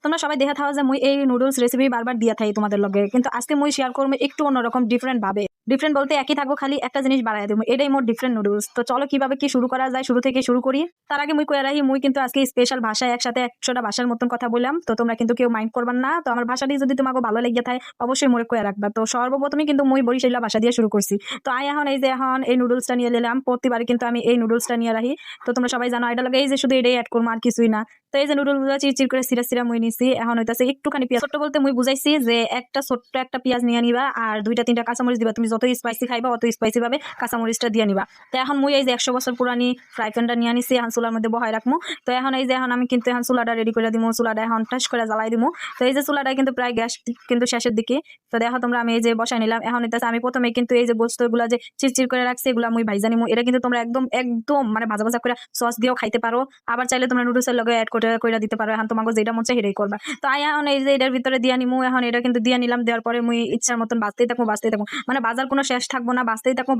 তোমরা সবাই দেখা থাও যে মুই এই নুডলস রেসিপি বারবার দিয়া থাকি তোমাদের লগে, কিন্তু আজকে মুই শেয়ার করবো একটু অন্যরকম ডিফারেন্ট ভাবে। ডিফারেন্ট বলতে একই থাকবো, খালি একটা জিনিস বাড়াই দেবো, এটাই মোর ডিফারেন্ট নুডলস। তো চলো কিভাবে কি শুরু করা যায়, শুরু থেকে শুরু করি। তার আগে মুই কয়ে রাখি, মুই কিন্তু আজকে স্পেশাল ভাষায় একসাথে 100টা ভাষার মতন কথা বললাম, তো তোমরা কিন্তু কেউ মাইন্ড করবার না। তো আমার ভাষাটি যদি তোমাকে ভালো লেগে থাকে অবশ্যই মোরে কয়ে রাখবা। তো সর্বপ্রথমে কিন্তু মুই বরিশালা ভাষা দিয়ে শুরু করছি। তো এখন এই যে এখন এই নুডলসটা নিয়ে নিলাম, প্রতিবারে কিন্তু আমি এই নুডলসটা নিয়ে রাখি। তো তোমরা সবাই জানো এটা লাগে এই যে শুধু এটাই অ্যাড করবো আর কিছুই না। তো এই যে নুডলসগুলো চিরচির করে সিরা সিরা মুই নিছি। এখন হইতাছে একটুখানি পেঁয়াজ, ছোট্ট বলতে মুই বুঝাইছি যে একটা ছোট্ট একটা পেঁয়াজ নিয়ে নিবা আর 2টা 3টা কাঁচামরিচ দিবা। তুমি যত স্পাইসি খাইবা অত স্পাইসি ভাবে কাঁচামরিচটা দিয়ে নিবা। তো এখন মুই এই যে 100 বছর পুরানি ফ্রাই প্যানটা নিয়ে নিছি, এখন চুলার মধ্যে বহাই রাখবো। তো এখন এই যে এখন আমি কিন্তু এখন চুলাটা রেডি করে দিবো, চুলাটা এখন টাস করে জ্বালাই দিবো। তো এই যে চুলাটা কিন্তু প্রায় গ্যাস কিন্তু শেষের দিকে। তো দেখো তোমরা আমি এই যে বসাই নিলাম। এখন হইতাছে আমি প্রথমে কিন্তু এই যে গোস্তগুলা যে চিরচির করে রাখছি এগুলা মুই ভাইজা নিমু। এটা কিন্তু তোমরা একদম একদম মানে ভাজা ভাজা করে সস দিয়েও খাইতে পারো, আবার চাইলে তোমরা নুডলসের লগে অ্যাড করে দিতে পারো। এখন তোমাকে যেটা মন চাই সেটাই করবা। তো এখন এই যে এটার ভিতরে দিয়ে নিমু। এখন এটা কিন্তু দিয়ে নিলাম, দেওয়ার পরে মুই ইচ্ছার মতন বাঁচতেই থাকবো মানে বাজার কোনো শেষ থাকবো না, বাঁচতেই থাকবো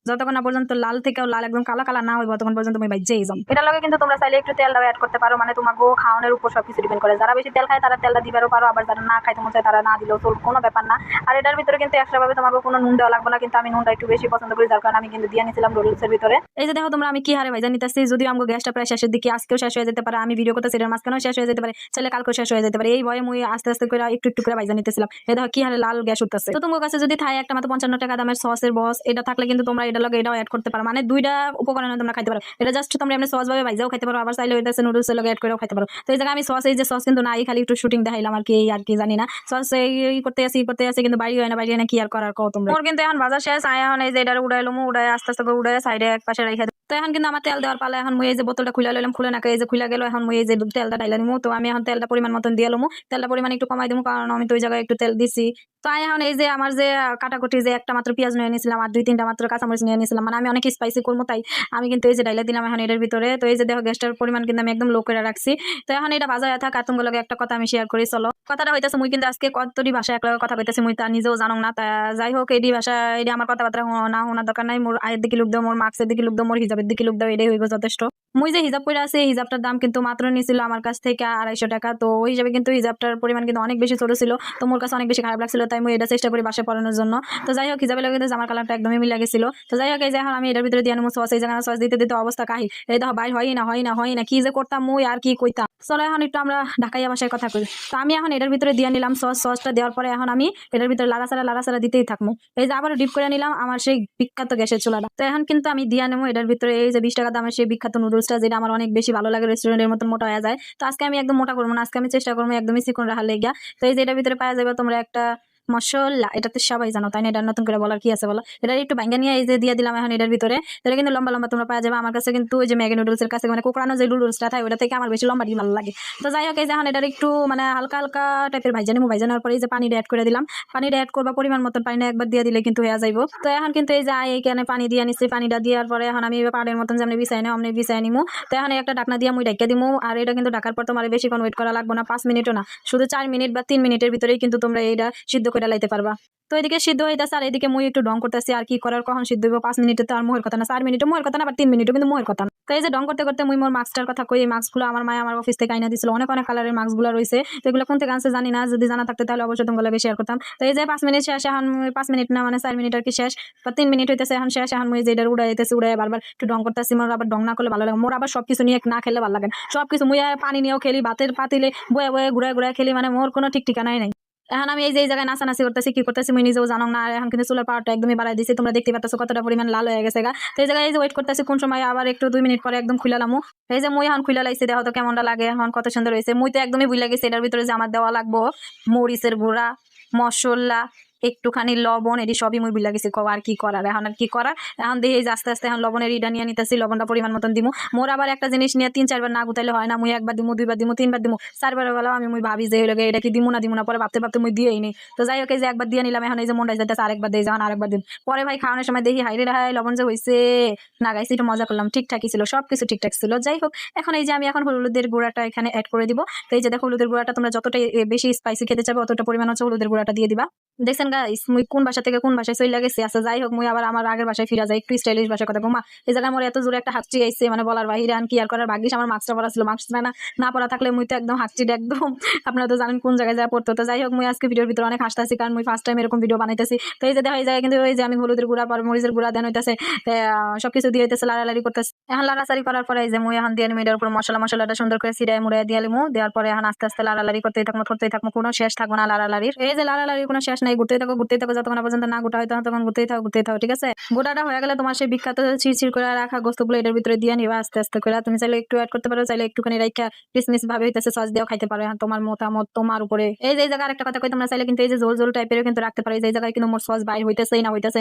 যতক্ষণ না পর্যন্ত লাল থেকেও লাল একদম কালা কালা না হইব ততক্ষণ পর্যন্ত তুমি ভাইজেই যাও। এটার লগে কিন্তু তোমরা চাইলে একটু তেলটাও অ্যাড করতে পারো, মানে তোমাকে খাওয়ানোর উপর সবকিছু ডিপেন্ড করে। যারা বেশি তেল খায় তারা তেলটা দিবারও পারো, আবার যারা না খাইতে মন চায় তারা না দিলেও চলবে, কোনো ব্যাপার না। আর এটার ভিতরে কিন্তু এক্সট্রা ভাবে তোমাকে কোনো নুন দেওয়া লাগবে না, কিন্তু আমি নুনটা একটু বেশি পছন্দ করি, যার কারণে আমি কিন্তু দিয়ে নিয়েছিলাম নুডলসের ভিতরে। এই যে দেখো তোমরা আমি কি হারে ভাইজা নিতেছি, যদিও আমাকে গ্যাসটা প্রায় শেষের দিকে, আজকেও শেষ হয়ে যেতে পারে, আমি ভিডিও করতে সেটার মাঝখানেও শেষ হয়ে যেতে পারে, চাইলে কালকেও শেষ হয়ে যেতে পারে। এই ভয়ে মুই আস্তে আস্তে করে একটু একটু করে ভাইজা নিতেছিলাম। এই দেখো কি হারে লাল গ্যাস উঠতেছে। তো তোমার কাছে যদি থাই একটা মাত্র 55 টাকা দামের সসের বস এটা থাকলে কিন্তু তোমরা এটা লগে এটাও অ্যাড করতে পারো, মানে 2টা উপকরণে তোমরা খাইতে পারো। এটা জাস্ট তোমরা এমনি সস ভাবে ভাইজাও খাইতে পারো, আবার চাইলে হইতাছে নুডলসের লগে অ্যাড করেও খাইতে পারো। তো এই জায়গায় আমি সস, এই যে সস কিন্তু নাই, খালি একটু শুটিং দেখাইলাম আর কি, এই আর কি জানি না সস এই করতে আসি কিন্তু বাড়ি হয় না কি আর করার কও তোমরা। ওর কিন্তু এখন বাজার শেষ, এখন এই যে এটা উড়াইলাম, উড়াই আস্তে আস্তে করে উড়াই সাইডে এক পাশে রেখে। তো এখন কিন্তু আমার তেল দেওয়ার পালা। এখন মুই এই যে বোতলটা খুলে লইলাম, খুলে নাকি এই যে খুলে গেল। এখন মুই এই যে তেলটা ঢাইলা নিমু। তো আমি এখন তেলটা পরিমাণ মতন দিয়ে লমু, তেলটা পরিমাণ একটু কমাই দিমু, কারণ আমি তো ওই জায়গায় একটু তেল দিছি। তো এখন এই যে আমার যে কাটাকুটি যে একটা মাত্র পেঁয়াজ নিয়ে নিয়েছিলাম আর 2-3টা মাত্র কাঁচামরিচ নিয়ে নিয়েছিলাম, মানে আমি অনেক স্পাইসি করবো তাই আমি কিন্তু এই যে ডাইলা দিলাম এখন এটার ভিতরে। তো এই যে দেখো গ্যাসটার পরিমাণ কিন্তু আমি একদম লো করে রাখছি। তো এখন এটা ভাজা থাক, আর তোমার লগে একটা কথা আমি শেয়ার করি চলো। কথাটা হইতেছে মুই কিন্তু আজকে কতটি ভাষা একলগে কথা কইতেছি মুই তা নিজেও জানো না। তা যাই হোক, এই ভাষা এই আমার কথাবার্তা না শোনার দরকার নাই। মোর আয়ের দিকে লুক দাও, মোর মার্কসের দিকে লুক দাও, মোর হিজাবের দিকে লুক দাও, এটাই হইব যথেষ্ট। মুই যে হিজাব পরে আছে এই হিজাবটার দাম কিন্তু মাত্র নিয়েছিল আমার কাছ থেকে 250 টাকা। তো ওই হিসাবে কিন্তু হিজাবটার পরিমাণ কিন্তু অনেক বেশি ছোট ছিল, তো মোর কাছে অনেক বেশি খারাপ লাগছিল, তাই মুই এটা চেষ্টা করি বাসায় পরানোর জন্য। তো যাই হোক, হিজাবের লাগে আমার কালারটা একদমই মিলে গেছিল। তো যাই হোক, এই যে এখন আমি এটার ভিতরে দিয়ে নেবো সস। এই জায়গায় সস দিতে দিতে অবস্থা কাহি, এই দেখো বাইর হয় না কি যে করতাম মুই আর কি কইতাম। চলো এখন একটু আমরা ঢাকাইয়া ভাষায় কথা কই। তো আমি এখন এটার ভিতরে দিয়ে নিলাম সসটা দেওয়ার পরে এখন আমি এটার ভিতরে লাড়াচাড়া দিতেই থাকবো। এই যে আবার ডিপ করে নিলাম আমার সেই বিখ্যাত গ্যাসের চুলাটা। তো এখন কিন্তু আমি দিয়ে নেবো এটার ভিতরে এই যে 20 টাকা দামের সেই বিখ্যাত নুডলসটা, যেটা আমার অনেক বেশি ভালো লাগে, রেস্টুরেন্টের মতন মোটা হয়ে যায়। তো আজকে আমি একদম মোটা করবো না, আজকে আমি চেষ্টা করবো একদমই চিকন রাখার লেগিয়া। তো এই যে এটার ভিতরে পাওয়া যাবে তোমরা একটা মশলা, এটা তো সবাই জানো তাই না, এটা নতুন করে বলার কি আছে বলো। এটা একটু ভাঙ্গা নিয়ে এই যে দিয়ে দিলাম এখন এটার ভিতরে। এটা কিন্তু লম্বা লম্বা তোমরা পাওয়া যাবে। আমার কাছে কিন্তু ওই যে ম্যাগি নুডলসের কাছে মানে কোকড়ানো যে নুডলসটা থাকে ওটা থেকে আমার বেশি লম্বা ভালো লাগে। তো যাই হোক, এই যে এখন এটার একটু মানে হালকা হালকা টাইপের ভাইজানোর পরে এই যে পানিটা অ্যাড করে দিলাম। পানিটা অ্যাড করবা পরিমাণ মতন, পানিটা একবার দিয়ে দিলে কিন্তু হয়ে যাইব। তো এখন কিন্তু এই যে এইখানে পানি দিয়ে নিচ্ছি, পানিটা দেওয়ার পরে এখন আমি পাড়ের মতন যেমনি বিছাই নাও আমি বিছাই নিমু। তো এখন একটা ঢাকনা দিয়ে মুই ঢাকা দিমু। আর এটা কিন্তু ঢাকার পর তোমার বেশিক্ষণ ওয়েট করা লাগবে না, 5 মিনিটও না, শুধু 4 মিনিট বা 3 মিনিটের ভিতরেই কিন্তু তোমরা এটা সিদ্ধ করে লাইতে পারবা। তো এদিকে সিদ্ধ হইতেছে আর এদিকে মুই একটু ডং করতেছি, আর কি করার, কখন সিদ্ধ হইব 5 মিনিটে তো আর মোহের কথা না, 4 মিনিটও মোহের কথা না, আবার 3 মিনিটও কিন্তু মোহের কথা না। তো এই যে ডং করতে করতে মুই মোর মাস্কটার কথা কই। এই মাস্কগুলো আমার মায়ে আমার অফিস থেকে আইনা দিছিল, অনেক কালারের মাস্কগুলো রয়েছে। তো এগুলো কোন থেকে আনছে জানি না, যদি জানা থাকতে তাহলে অবশ্যই তোমার লগে শেয়ার করতাম। তো এই যে 5 মিনিট শেষ, এখন 5 মিনিট না মানে 4 মিনিট আর কি শেষ, বা 3 মিনিট হইতেছে এখন শেষ। এখন মুই যে এটা উড়াইতেছি, উড়াই বারবার একটু ডং করতেছি। মোর আবার ডং না করলে ভালো লাগে, মোর আবার সবকিছু নিয়ে না খেলে ভালো লাগে। সবকিছু মুই পানি নিয়েও খেলি, ভাতের পাতিলে বয়ে বয়ে ঘুরায় খেলি, মানে মোর কোনো ঠিক ঠিকানাই নাই। এখন আমি এই যে জায়গায় নাচানাচি করতেছি, কি করতেছি মুই নিজেও জানো না। আর এখন কিন্তু চুলার পাওয়ারটা একদমই বাড়াই দিছি, তোমরা দেখতে পাচ্ছ কতটা পরিমাণ লাল হয়ে গেছে গা। তো এই জায়গায় এই যে ওয়েট করতেছি কোন সময় আবার একটু 2 মিনিট পরে একদম খুলে লামু। এই যে মুই এখন খুলে লাইছি, দেখো তো কেমনটা লাগে, এখন কত সুন্দর হয়েছে। মুই তো একদমই ভুলে গেছি এটার ভিতরে যে আমার দেওয়া লাগবো মরিচের গুঁড়া, মশলা, একটুখানি লবণ, এটি সবই মুই ভুলে গেছি। আর কি করার, এখন আর কি করার। এখন দিয়ে আস্তে আস্তে এখন লবণের ইটা নিয়ে নিতেছি, লবণটা পরিমাণ মতন দিমু। মোর আবার একটা জিনিস নিয়ে 3-4 বার না গুতাইলে হয় না, মুই একবার দিমু, 2বার দিমু, 3বার দিমু, 4বারের বেলা আমি মুই ভাবি যে লাগে এটা কি দিমু না পরে ভাবতে ভাবতে মুই দিয়েই নেই। তো যাই হোক, এই যে একবার দিয়ে নিলাম, এখন এই যে মনটা যাইতেছে আরেকবার দিয়ে যান, আরেকবার দিন পরে ভাই খাওয়ানোর সময় দেখি হাইরে হাই লবণ যে হয়েছে না গাইছি, একটু মজা করলাম, ঠিকঠাকই ছিল, সবকিছু ঠিকঠাক ছিল। যাই হোক, এখন এই যে আমি এখন হলুদের গুঁড়াটা এখানে অ্যাড করে দিব। তো এই যে দেখো হলুদের গুঁড়াটা তোমরা যতটা বেশি স্পাইসি খেতে চাবে অতটা পরিমাণ হচ্ছে হলুদের গুঁড়াটা দিয়ে দিবা। দেখছেন দেখেন গাইস মুই কোন ভাষা থেকে কোন ভাষায় চলে গেছি। আচ্ছা যাই হোক, মুই আবার আমার আগের ভাষায় ফিরে যাই, একটু স্টাইলিশ ভাষায় কথা কমা। এই জায়গায় আমার এত জোরে একটা হাঁচি আইছে, মানে বলার বাহিরে। আর কি আর করার, ভাগ্যিস আমার মাস্কটা পরা ছিল, মাস্ক না না পরা থাকলে মুই তো একদম হাঁচি একদম আপনারা তো জানেন কোন জায়গায় যায় পড়তো। তো যাই হোক, মুই আজকে ভিডিওর ভিতরে অনেক হাসতেছি, কারণ মুই ফার্স্ট টাইম এরকম ভিডিও বানাইতেছি। তো এই যে দেখা যায় কিন্তু ওই যে আমি হলুদের গুঁড়া পর মরিচের গুঁড়া দেন হইতেছে, সবকিছু দিয়ে হইতেছে, লাড়ালাড়ি করতেছে। এখন লাড়াচাড়ি করার পরে এই যে মুই এখন দিয়ে নিম এটার উপর মশলাটা সুন্দর করে ছিড়াই মুড়াই দিয়ে লিমু। দেওয়ার পরে এখন আস্তে আস্তে লাড়ালাড়ি করতেই থাকবো, কোনো শেষ থাকবো না লাড়ালাড়ির। এই যে লাড়ালাড়ির কোনো শেষ নাই, ঘুরতেই থাকো যতক্ষণ পর্যন্ত না গোটা হয় তখন ঘুরতেই থাকো, ঠিক আছে। গোটাটা হয়ে গেলে তোমার সেই বিখ্যাত ছিড় করে রাখা গোস্তগুলো এটার ভিতরে দিয়ে নিবা আস্তে আস্তে করে। তুমি চাইলে একটু অ্যাড করতে পারো, চাইলে একটুখানি রাইখা কিসমিস ভাবে হইতেছে সস দিয়েও খাইতে পারো। এখন তোমার মতামত, তোমার উপরে। এই যে জায়গায় একটা কথা কই, তোমরা চাইলে কিন্তু এই যে ঝোল টাইপের কিন্তু রাখতে পারো। এই যে জায়গায় কিন্তু মোর সস বাইর হইতেছে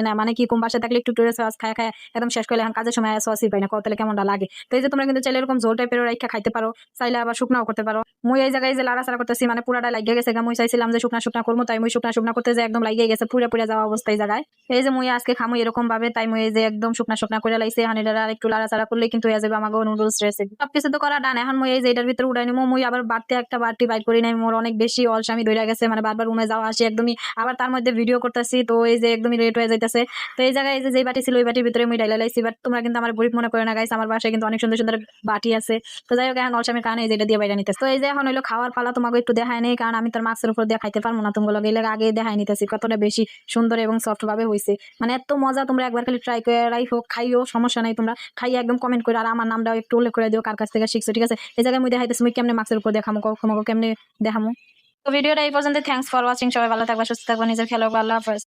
না, মানে কি কম বাসা থাকলে একটু সস খায় একদম শেষ করলে এখন কাজের সময় সসই পাই না, কতলে কেমনটা লাগে। তো এই যে তোমরা কিন্তু চাইলে এরকম ঝোল টাইপের রাইখা খাইতে পারো, চাইলে আবার শুকনাও করতে পারো। মুই এই জায়গায় যে লাড়াচাড়া করতেছি মানে পুরাটা লাগিয়ে গেছে। মুই চাইছিলাম যে শুকনা করবো, তাই মুই শুকনা করতে যে একদম লাগিয়ে গেছে, পুরে যাওয়া অবস্থা এই জায়গায়। এই যে মুই আজকে খামু এরকম ভাবে, তাই মুই এই যে একদম শুকনা করে লাইছে। এখন এটা আর একটু লাড়াচাড়া করলে কিন্তু হয়ে যাবে আমাকে নুডলস রেসিপি। সবকিছু তো করা ডান। এখন মুই এই যে এটার ভিতরে উঠাই নিমু। মুই আবার একটা বাড়তি বাইর করি নাই, মোর অনেক বেশি অলসামি ধরে গেছে, মানে বারবার রুমে যাওয়া আসি একদমই, আবার তার মধ্যে ভিডিও করতেছি, তো এই যে একদমই লেট হয়ে যাইতেছে। তো এই জায়গায় এই যে বাটি ছিল ওই বাটির ভিতরে মুই ডাইলা লাইছি। বাট তোমরা কিন্তু আমার গরিব মনে করে না গাইস, আমার বাসায় কিন্তু অনেক সুন্দর সুন্দর বাটি আছে। তো যাই হোক, এখন অলসামির কারণে এই যে এটা দিয়ে বাইরে নিতেছে। তো এই যে এখন হইলো খাওয়ার পালা, তোমাকে একটু দেখায় নেই, কারণ আমি তার মাছের উপর দিয়ে খাইতে পারবো না। তোমগুলো গেলে আগে দেখাই নিতেছি কতটা বেশি সুন্দর এবং সফট ভাবে হয়েছে, মানে এত মজা। তোমরা একবার খালি ট্রাই করে রাইখো, খাইও, সমস্যা নাই। তোমরা খাইয়ে একদম কমেন্ট করে আর আমার নামটাও একটু উল্লেখ করে দিও কার কাছ থেকে শিখছো, ঠিক আছে। এই জায়গায় মুই দেখাইতেছি মুই কেমনে মাছের উপর দেখামো, কেমনে দেখামো। তো ভিডিওটা এই পর্যন্ত, থ্যাংকস ফর ওয়াচিং। সবাই ভালো থাকবা, সুস্থ থাকবা, নিজের খেয়াল রাখবা। আল্লাহ হাফেজ।